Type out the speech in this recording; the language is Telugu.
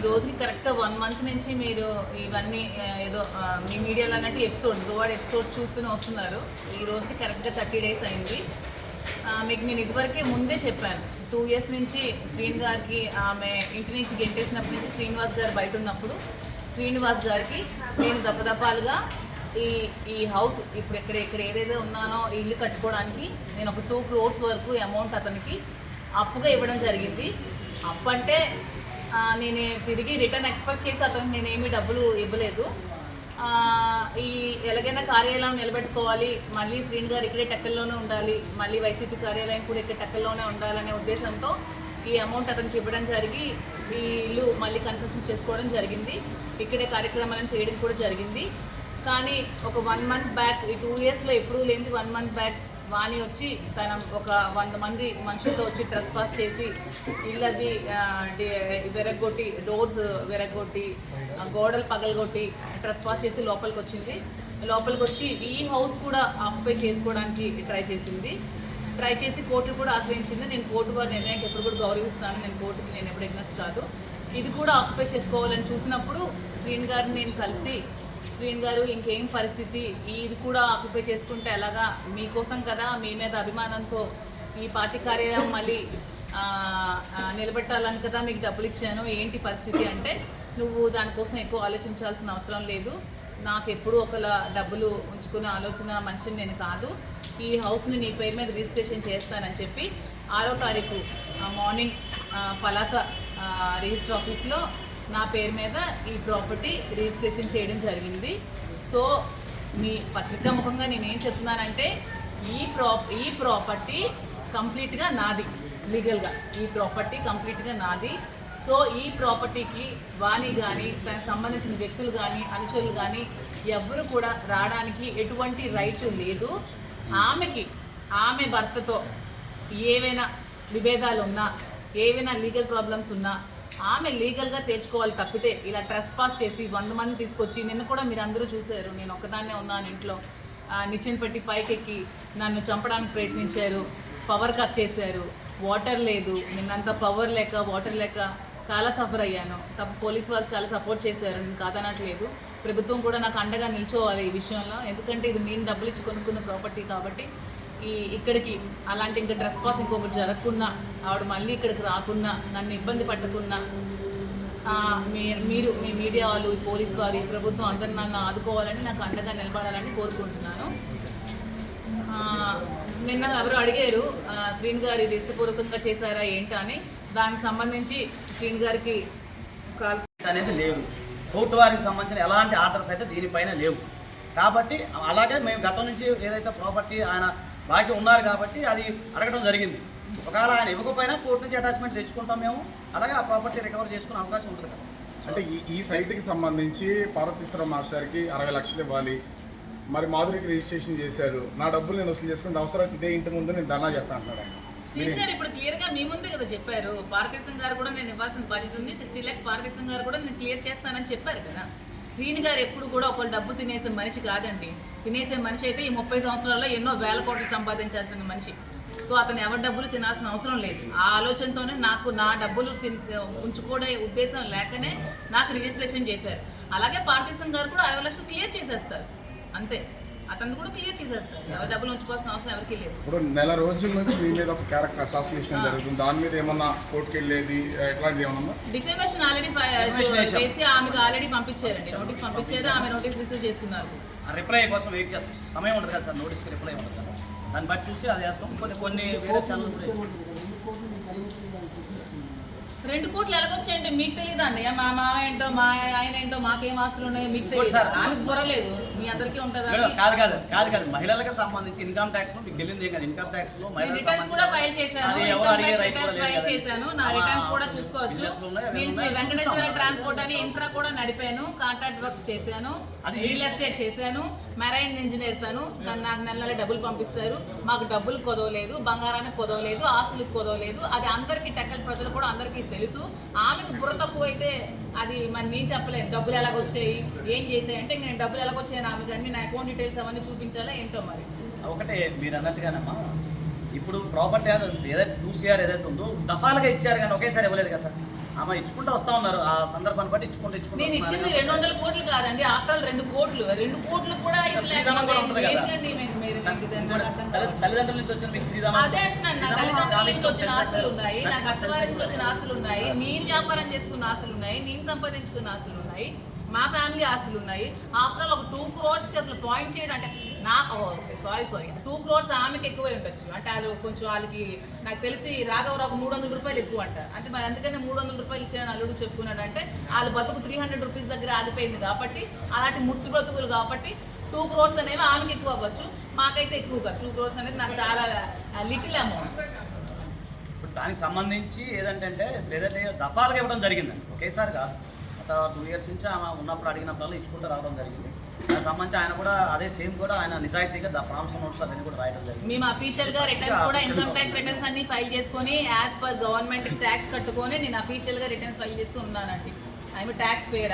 రోజుకి కరెక్ట్గా 1 మంత్ నుంచి మీరు ఇవన్నీ ఏదో మీ మీడియాలో అన్నట్టు ఎపిసోడ్స్ గోవాడ ఎపిసోడ్స్ చూస్తూనే వస్తున్నారు. ఈ రోజుకి కరెక్ట్గా 30 days అయింది. మీకు నేను ఇదివరకే ముందే చెప్పాను, 2 years నుంచి శ్రీని గారికి ఆమె ఇంటి నుంచి గెంటేసినప్పటి నుంచి శ్రీనివాస్ గారు బయట ఉన్నప్పుడు శ్రీనివాస్ గారికి నేను దప్పదప్పాలుగా ఈ హౌస్ ఇప్పుడు ఇక్కడ ఏదైతే ఉన్నానో ఇల్లు కట్టుకోవడానికి నేను ఒక 2 crores వరకు అమౌంట్ అతనికి అప్పుగా ఇవ్వడం జరిగింది. అప్పు అంటే నేను తిరిగి రిటర్న్ ఎక్స్పెక్ట్ చేసి అతనికి నేనేమీ డబ్బులు ఇవ్వలేదు. ఈ ఎలాగైనా కార్యాలయం నిలబెట్టుకోవాలి, మళ్ళీ శ్రీని గారు ఇక్కడే టెక్కల్లోనే ఉండాలి, మళ్ళీ వైసీపీ కార్యాలయం కూడా ఇక్కడ టెక్కల్లోనే ఉండాలనే ఉద్దేశంతో ఈ అమౌంట్ అతనికి ఇవ్వడం జరిగి ఈ ఇల్లు మళ్ళీ కన్స్ట్రక్షన్ చేసుకోవడం జరిగింది. ఇక్కడే కార్యక్రమాలను చేయడం కూడా జరిగింది. కానీ ఒక 1 month బ్యాక్, ఈ 2 yearsలో ఎప్పుడూ లేనిది 1 month బ్యాక్ వాణి వచ్చి తన ఒక 100 మంది మనుషులతో వచ్చి ట్రెస్ పాస్ చేసి ఇళ్ళది విరగొట్టి, డోర్స్ విరగొట్టి, గోడలు పగలగొట్టి ట్రెస్ పాస్ చేసి లోపలికి వచ్చింది. లోపలికి వచ్చి ఈ హౌస్ కూడా ఆక్యుపై చేసుకోవడానికి ట్రై చేసి కోర్టు కూడా ఆశ్రయించింది. నేను కోర్టు వారి నిర్ణయానికి ఎప్పుడు కూడా గౌరవిస్తాను, నేను కోర్టుకి నేను ఎప్పుడు ఎగ్నెస్ట్ కాదు. ఇది కూడా ఆక్యుపై చేసుకోవాలని చూసినప్పుడు శ్రీని గారిని నేను కలిసి, శ్రీని గారు ఇంకేం పరిస్థితి, ఇది కూడా ఆక్యుపై చేసుకుంటే ఎలాగా, మీకోసం కదా, మీ మీద అభిమానంతో ఈ పార్టీ కార్యాలయం మళ్ళీ నిలబెట్టాలని కదా మీకు డబ్బులు ఇచ్చాను, ఏంటి పరిస్థితి అంటే, నువ్వు దానికోసం ఎక్కువ ఆలోచించాల్సిన అవసరం లేదు, నాకు ఎప్పుడూ ఒకలా డబ్బులు ఉంచుకునే ఆలోచన మనిషిని నేను కాదు, ఈ హౌస్ని నీ పేరు మీద రిజిస్ట్రేషన్ చేస్తానని చెప్పి 6వ తారీఖు మార్నింగ్ పలాస రిజిస్టర్ ఆఫీస్లో నా పేరు మీద ఈ ప్రాపర్టీ రిజిస్ట్రేషన్ చేయడం జరిగింది. సో మీ పత్రికా ముఖంగా నేనేం చెప్తున్నానంటే, ఈ ప్రాపర్టీ కంప్లీట్గా నాది, లీగల్గా ఈ ప్రాపర్టీ కంప్లీట్గా నాది. సో ఈ ప్రాపర్టీకి వాణి కానీ దానికి సంబంధించిన వ్యక్తులు కానీ అనుచరులు కానీ ఎవ్వరు కూడా రావడానికి ఎటువంటి రైట్ లేదు. ఆమె భర్తతో ఏవైనా విభేదాలు ఉన్నా, ఏవైనా లీగల్ ప్రాబ్లమ్స్ ఉన్నా ఆమె లీగల్గా తెచ్చుకోవాలి తప్పితే ఇలా ట్రెస్ పాస్ చేసి 100 మంది తీసుకొచ్చి, నిన్న కూడా మీరు అందరూ చూశారు, నేను ఒక్కదాన్నే ఉన్నాను ఇంట్లో, నిచ్చెన పెట్టి పైకెక్కి నన్ను చంపడానికి ప్రయత్నించారు, పవర్ కట్ చేశారు, వాటర్ లేదు, నిన్నంతా పవర్ లేక వాటర్ లేక చాలా సఫర్ అయ్యాను. పోలీస్ వాళ్ళు చాలా సపోర్ట్ చేశారు, నేను కాదనట్లేదు. ప్రభుత్వం కూడా నాకు అండగా నిల్చోవాలి ఈ విషయంలో, ఎందుకంటే ఇది నేను డబ్బులు ఇచ్చి కొనుక్కున్న ప్రాపర్టీ కాబట్టి. ఇక్కడికి అలాంటి ఇంకా ట్రెస్ పాస్ ఇంకొకటి జరగకున్నా, ఆవిడ మళ్ళీ ఇక్కడికి రాకున్నా, నన్ను ఇబ్బంది పట్టకున్నా, మీరు మీ మీడియా వాళ్ళు, పోలీస్ వారి, ప్రభుత్వం అందరూ నన్ను ఆదుకోవాలని, నాకు అండగా నిలబడాలని కోరుకుంటున్నాను. నిన్న ఎవరు అడిగారు శ్రీని గారు ఇది ఇష్టపూర్వకంగా చేశారా ఏంటా అని, దానికి సంబంధించి శ్రీని గారికి కాల్ అనేది లేవు, కోర్టు వారికి సంబంధించిన ఎలాంటి ఆర్డర్స్ అయితే దీనిపైన లేవు. కాబట్టి అలాగే మేము గతం నుంచి ఏదైతే ప్రాపర్టీ ఆయన బాకీ ఉన్నారు కాబట్టి అది అడగడం జరిగింది. ఒకవేళ ఆయన ఇవ్వకపోయినా కోర్టు నుంచి అటాచ్మెంట్ తెచ్చుకుంటాం మేము, అలాగే ఆ ప్రాపర్టీ రికవర్ చేసుకునే అవకాశం ఉంటుంది కదా. అంటే ఈ సైట్కి సంబంధించి పార్వతీశ్వర మాస్టర్కి 60 లక్షలు ఇవ్వాలి, మరి మాధురికి రిజిస్ట్రేషన్ చేశారు, నా డబ్బులు నేను వసూలు చేసుకుంటే అవసరం ఇదే ఇంటి ముందు నేను ధర్నా చేస్తాను అంటున్నాడు ఆయన. శ్రీని గారు ఇప్పుడు క్లియర్గా మీ ముందే కదా చెప్పారు, భారతీశం గారు కూడా నేను ఇవ్వాల్సిన బాధ్యత ఉంది, 60 lakhs భారతీశం గారు కూడా నేను క్లియర్ చేస్తానని చెప్పారు కదా. శ్రీని గారు ఎప్పుడు కూడా ఒకళ్ళు డబ్బు తినేసే మనిషి కాదండి. తినేసే మనిషి అయితే ఈ 30 సంవత్సరాల్లో ఎన్నో వేల కోట్లు సంపాదించాల్సిన మనిషి. సో అతను ఎవరి డబ్బులు తినాల్సిన అవసరం లేదు. ఆ ఆలోచనతోనే నాకు నా డబ్బులు ఉంచుకోవడే ఉద్దేశం లేకనే నాకు రిజిస్ట్రేషన్ చేశారు. అలాగే పార్తీశం గారు కూడా 60 లక్షలు క్లియర్ చేసేస్తారు, అంతే. అతను కూడా క్లియర్ చేసేస్తారు, ఎవరి డబ్బులు ఉంచుకోవాల్సిన అవసరం ఎవరికి లేదు. ఇప్పుడు నెల రోజుల నుంచి మీ మీద ఒక క్యారెక్టర్ అసాసినేషన్ జరుగుతుంది, దాని మీద ఏమన్నా కోర్టుకి వెళ్ళేది ఎట్లాంటిది ఏమన్నా? డిఫమేషన్ ఆల్రెడీ చేసి ఆమెకు ఆల్రెడీ పంపించారండి, నోటీస్ పంపించారు, ఆమె నోటీస్ రిసీవ్ చేసుకున్నారు. రిప్లై కోసం వెయిట్ చేస్తాం, సమయం ఉంటుంది కదా సార్, నోటీస్కి రిప్లై ఉంటుంది కదా, దాన్ని బట్టి చూసి అది చేస్తాం. కొన్ని వేరే ఛానల్ కూడా 2 కోట్లు ఎలాగొచ్చాయంటే మీకు తెలియదండి. మా మామ ఏంటో, మా ఆయన ఏంటో, మాకేం ఆస్తులు ఉన్నాయో మీకు తెలియదు, ఆమెకు బుర్రలేదు, మీ అందరికీ ఉంటుందా? కాదు మహిళలకు సంబంధించి ఇన్కమ్ ట్యాక్స్ మీకు తెలియదు కదా. ఇన్కమ్ ట్యాక్స్ లో రిటర్న్స్ కూడా ఫైల్ చేశాను, ఇన్కమ్ ట్యాక్స్ రిటర్న్స్ ఫైల్ చేశాను, నా రిటర్న్స్ కూడా చూసుకోవచ్చు. నేను శ్రీ వెంకటేశ్వర ట్రాన్స్పోర్ట్ అని ఇన్ఫ్రా కూడా నడిపాను, కాంట్రాక్ట్ వర్క్స్ చేశాను, రియల్ ఎస్టేట్ చేశాను, మెరైన్ ఇంజనీర్ తాను. నాకు నెల డబ్బులు పంపిస్తారు, మాకు డబ్బులు కొదవలేదు, బంగారానికి కొదవలేదు, ఆస్తులకు కొదవలేదు. అది అందరికీ టెక్కల్ ప్రజలు కూడా అందరికీ తెలుసు. ఆమెకు బుర్ర తక్కువ అయితే అది మరి నేను చెప్పలేను, డబ్బులు ఎలాగొచ్చాయి ఏం చేసాయి అంటే, నేను డబ్బులు ఎలాగొచ్చాయని ఆమెకు అన్ని నా అకౌంట్ డీటెయిల్స్ అవన్నీ చూపించాలా ఏంటో మరి. ఒకటే మీరు అన్నట్టుగానమ్మా, ఇప్పుడు ప్రాపర్టీ ఏదైతే 2 CR ఏదైతే ఉందో దఫాలుగా ఇచ్చారు కానీ ఒకేసారి ఇవ్వలేదు కదా సార్. ఆమె ఇచ్చుకుంటూ వస్తూ ఉన్నారు, ఆ సందర్భాన్ని బట్టి ఇచ్చుకుంటూ నేను ఇచ్చింది 200 కోట్లు కాదండి, ఆఫ్టర్ 2 కోట్లు కూడా ఇది స్త్రీధనం కూడా ఉంటుంది కదా. ఏంటండి మీరు నాకు అర్థం కాదు. తల్లిదండ్రుల నుంచి వచ్చిన మీకు స్త్రీధనం అదే అంటున్నాను, నా తల్లిదండ్రుల నుంచి వచ్చిన ఆస్తులు ఉన్నాయి, నా కష్టవారి నుంచి వచ్చిన ఆస్తులు ఉన్నాయి, నేను వ్యాపారం చేసుకున్న ఆస్తులు ఉన్నాయి, నేను సంపాదించుకున్న ఆస్తులు ఉన్నాయి, మా ఫ్యామిలీ ఆస్తులు ఉన్నాయి. ఆఫ్టర్ ఆల్ ఒక 2 crores కి అసలు పాయింట్ చేయడం అంటే సారీ 2 crores ఆమెకి ఎక్కువై ఉండొచ్చు. అంటే వాళ్ళు కొంచెం వాళ్ళకి నాకు తెలిసి రాఘవరావు 300 రూపాయలు ఎక్కువ అంటారు. అంటే మరి అందుకనే 300 రూపాయలు ఇచ్చాను అల్లుడు చెప్పుకున్నాడు అంటే వాళ్ళ బతుకు 300 రూపీస్ దగ్గర ఆగిపోయింది కాబట్టి, అలాంటి ముష్టి బ్రతుకులు కాబట్టి 2 crores అనేవి ఆమెకి ఎక్కువ అవ్వచ్చు, మాకైతే ఎక్కువ కాదు. 2 crores అనేది నాకు చాలా లిటిల్ అమౌంట్. ఇప్పుడు దానికి సంబంధించి ఏదంటే లేదంటే దఫాలుగా ఇవ్వడం జరిగిందండి, ఒకేసారి కాదు. గత 2 years నుంచి ఆమె ఉన్నప్పుడు అడిగినప్పుడల్లా ఇచ్చుకుంటూ రావడం జరిగింది. దానికి సంబంధించి ఆయన కూడా అదే సేమ్ కూడా ఆయన నిజాయితీగా ప్రామిస్ నోట్స్ అవన్నీ కూడా రాయడం జరిగింది. మేము అఫీషియల్ గా రిటర్న్స్ కూడా ఇన్కమ్ ట్యాక్స్ రిటర్న్స్ అన్ని ఫైల్ చేసుకొని యాజ్ పర్ గవర్నమెంట్ ట్యాక్స్ కట్టుకొని నేను అఫీషియల్ గా రిటర్న్స్ ఫైల్ చేసుకుని ఉన్నానండి. I'm tax payer.